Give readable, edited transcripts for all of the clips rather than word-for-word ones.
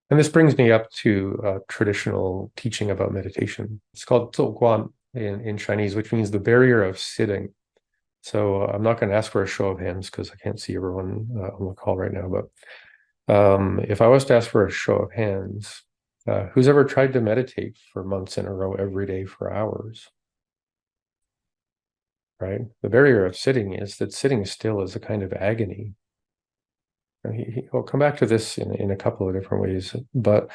And this brings me up to traditional teaching about meditation. It's called Zuo Guan in Chinese, which means the barrier of sitting. So I'm not going to ask for a show of hands because I can't see everyone on the call right now. But if I was to ask for a show of hands, who's ever tried to meditate for months in a row every day for hours? Right? The barrier of sitting is that sitting still is a kind of agony. I'll come back to this in a couple of different ways. But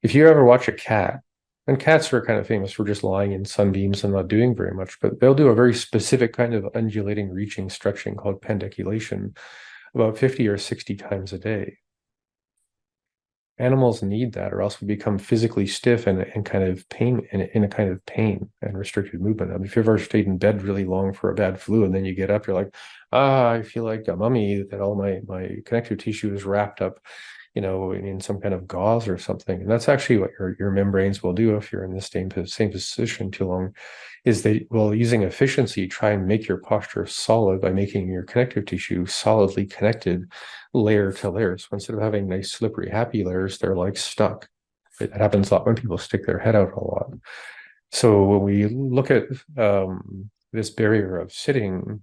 if you ever watch a cat, and cats are kind of famous for just lying in sunbeams and not doing very much, but they'll do a very specific kind of undulating, reaching, stretching called pendiculation about 50 or 60 times a day. Animals need that, or else we become physically stiff and kind of pain in a kind of pain and restricted movement. I mean, if you've ever stayed in bed really long for a bad flu and then you get up, you're like, I feel like a mummy, that all my connective tissue is wrapped up, in some kind of gauze or something. And that's actually what your membranes will do if you're in the same position too long, is they will, using efficiency, try and make your posture solid by making your connective tissue solidly connected layer to layer. So instead of having nice, slippery, happy layers, they're like stuck. It happens a lot when people stick their head out a lot. So when we look at this barrier of sitting,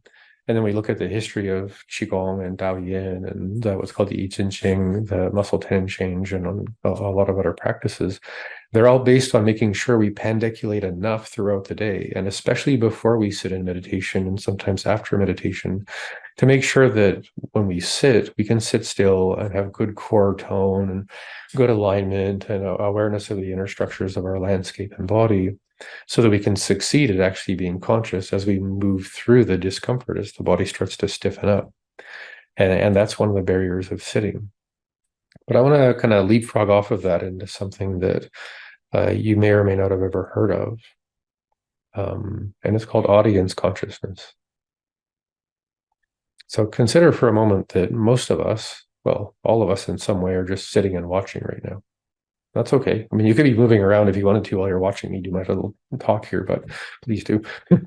and then we look at the history of Qigong and Daoyin and what's called the I Ching Ching, the muscle tendon change, and a lot of other practices, they're all based on making sure we pandiculate enough throughout the day, and especially before we sit in meditation and sometimes after meditation, to make sure that when we sit, we can sit still and have good core tone and good alignment and awareness of the inner structures of our landscape and body, so that we can succeed at actually being conscious as we move through the discomfort, as the body starts to stiffen up. And that's one of the barriers of sitting. But I want to kind of leapfrog off of that into something that you may or may not have ever heard of. And it's called audience consciousness. So consider for a moment that most of us, well, all of us in some way, are just sitting and watching right now. That's okay. I mean, you could be moving around if you wanted to while you're watching me do my little talk here, but please do.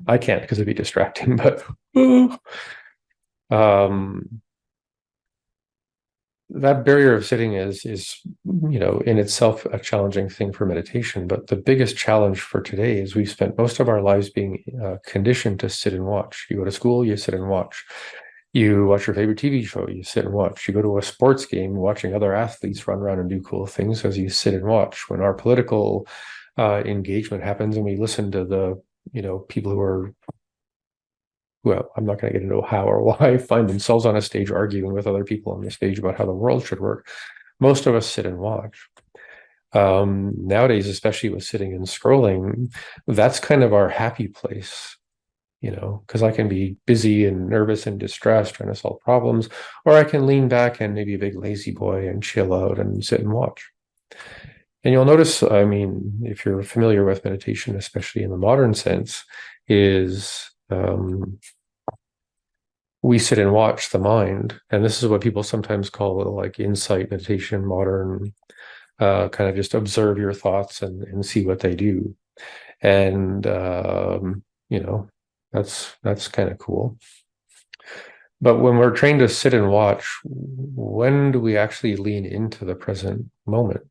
I can't because it'd be distracting, but that barrier of sitting is in itself a challenging thing for meditation. But the biggest challenge for today is we've spent most of our lives being conditioned to sit and watch. You go to school, you sit and watch. You watch your favorite TV show, you sit and watch. You go to a sports game, watching other athletes run around and do cool things as you sit and watch. When our political engagement happens and we listen to the, people who are, well, I'm not going to get into how or why, find themselves on a stage arguing with other people on the stage about how the world should work. Most of us sit and watch. Nowadays, especially with sitting and scrolling, that's kind of our happy place. Because I can be busy and nervous and distressed trying to solve problems, or I can lean back and maybe a big lazy boy and chill out and sit and watch. And you'll notice, I mean, if you're familiar with meditation, especially in the modern sense, is we sit and watch the mind. And this is what people sometimes call like insight meditation, modern, kind of just observe your thoughts and see what they do. And, that's kind of cool. But when we're trained to sit and watch, when do we actually lean into the present moment?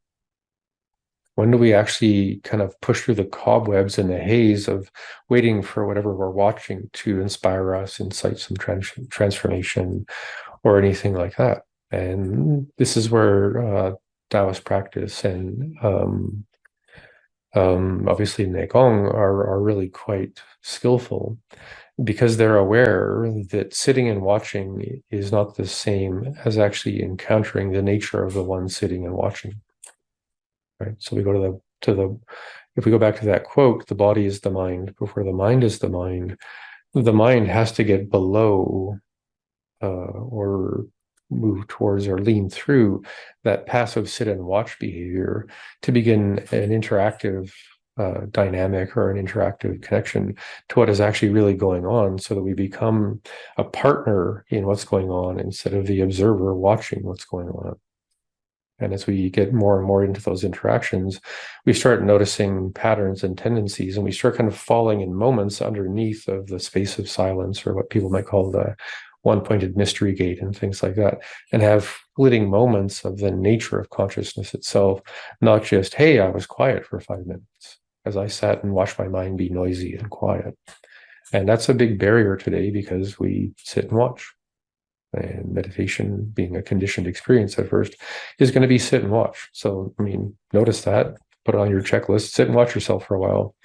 When do we actually kind of push through the cobwebs and the haze of waiting for whatever we're watching to inspire us, incite some transformation or anything like that? And this is where Taoist practice and obviously Nei Gong are really quite skillful, because they're aware that sitting and watching is not the same as actually encountering the nature of the one sitting and watching. Right. So we go if we go back to that quote, the body is the mind before the mind is the mind. The mind has to get below or move towards or lean through that passive sit and watch behavior to begin an interactive dynamic or an interactive connection to what is actually really going on, so that we become a partner in what's going on instead of the observer watching what's going on. And as we get more and more into those interactions, we start noticing patterns and tendencies, and we start kind of falling in moments underneath of the space of silence, or what people might call the one-pointed mystery gate and things like that, and have flitting moments of the nature of consciousness itself, not just, hey, I was quiet for 5 minutes as I sat and watched my mind be noisy and quiet. And that's a big barrier today because we sit and watch. And meditation, being a conditioned experience at first, is going to be sit and watch. So, I mean, notice that, put it on your checklist, sit and watch yourself for a while,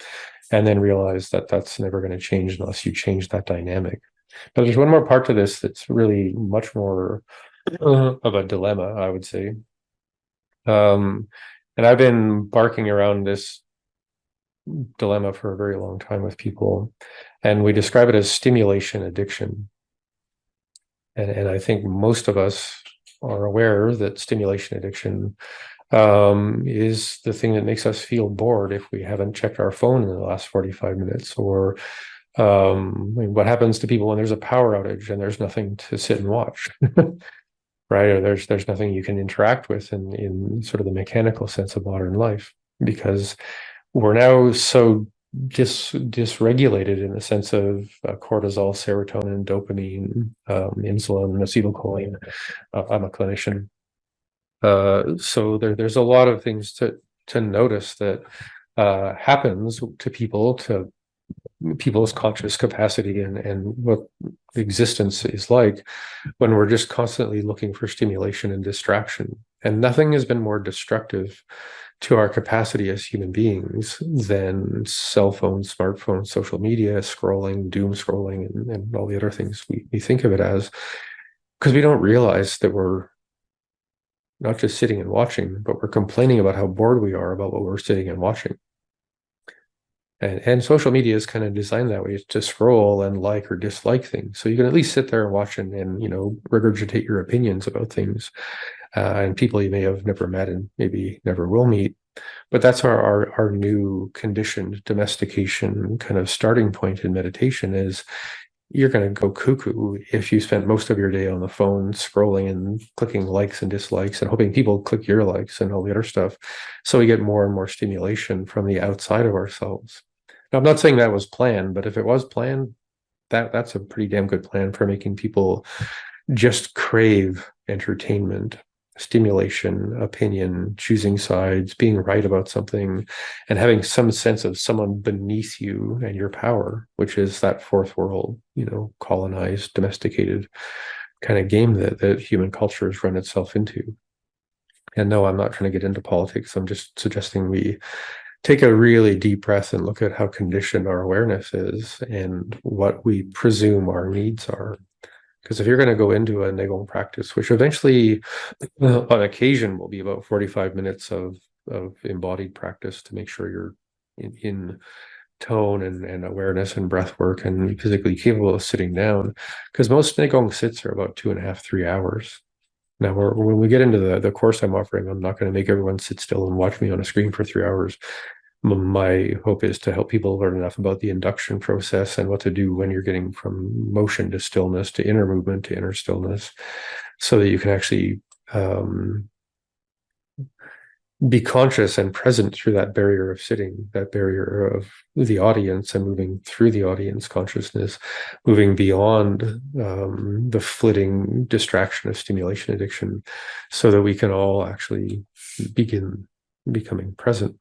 and then realize that that's never going to change unless you change that dynamic. But there's one more part to this that's really much more of a dilemma, I would say. And I've been barking around this dilemma for a very long time with people, and we describe it as stimulation addiction. And I think most of us are aware that stimulation addiction is the thing that makes us feel bored if we haven't checked our phone in the last 45 minutes. Or I mean, what happens to people when there's a power outage and there's nothing to sit and watch, right? Or there's nothing you can interact with in sort of the mechanical sense of modern life, because we're now so dysregulated in the sense of cortisol, serotonin, dopamine, insulin, acetylcholine. I'm a clinician, so there's a lot of things to notice that happens to people's conscious capacity and what existence is like when we're just constantly looking for stimulation and distraction. And nothing has been more destructive to our capacity as human beings than cell phones, smartphones, social media, scrolling, doom scrolling, and all the other things we think of it as, because we don't realize that we're not just sitting and watching, but we're complaining about how bored we are about what we're sitting and watching. And social media is kind of designed that way, to scroll and like or dislike things. So you can at least sit there and watch and regurgitate your opinions about things. And people you may have never met and maybe never will meet. But that's our new conditioned domestication kind of starting point in meditation is you're going to go cuckoo if you spent most of your day on the phone scrolling and clicking likes and dislikes and hoping people click your likes and all the other stuff. So we get more and more stimulation from the outside of ourselves. Now, I'm not saying that was planned, but if it was planned, that's a pretty damn good plan for making people just crave entertainment, stimulation, opinion, choosing sides, being right about something, and having some sense of someone beneath you and your power, which is that fourth world, colonized, domesticated kind of game that human culture has run itself into. And no, I'm not trying to get into politics. I'm just suggesting we take a really deep breath and look at how conditioned our awareness is and what we presume our needs are. Because if you're going to go into a Nei Gong practice, which eventually, on occasion, will be about 45 minutes of embodied practice to make sure you're in tone and awareness and breath work and physically capable of sitting down, because most Nei Gong sits are about 2.5, 3 hours. Now, when we get into the course I'm offering, I'm not going to make everyone sit still and watch me on a screen for 3 hours. My hope is to help people learn enough about the induction process and what to do when you're getting from motion to stillness, to inner movement to inner stillness, so that you can actually be conscious and present through that barrier of sitting, that barrier of the audience, and moving through the audience consciousness, moving beyond the flitting distraction of stimulation addiction, so that we can all actually begin becoming present.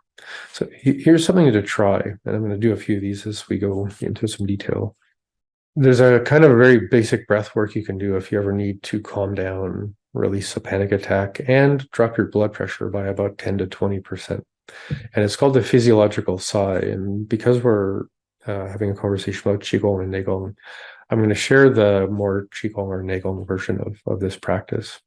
So here's something to try, and I'm going to do a few of these as we go into some detail. There's a kind of a very basic breath work you can do if you ever need to calm down, release a panic attack, and drop your blood pressure by about 10 to 20%. And it's called the physiological sigh. And because we're having a conversation about Qigong and Nei Gong, I'm going to share the more Qigong or Nei Gong version of this practice.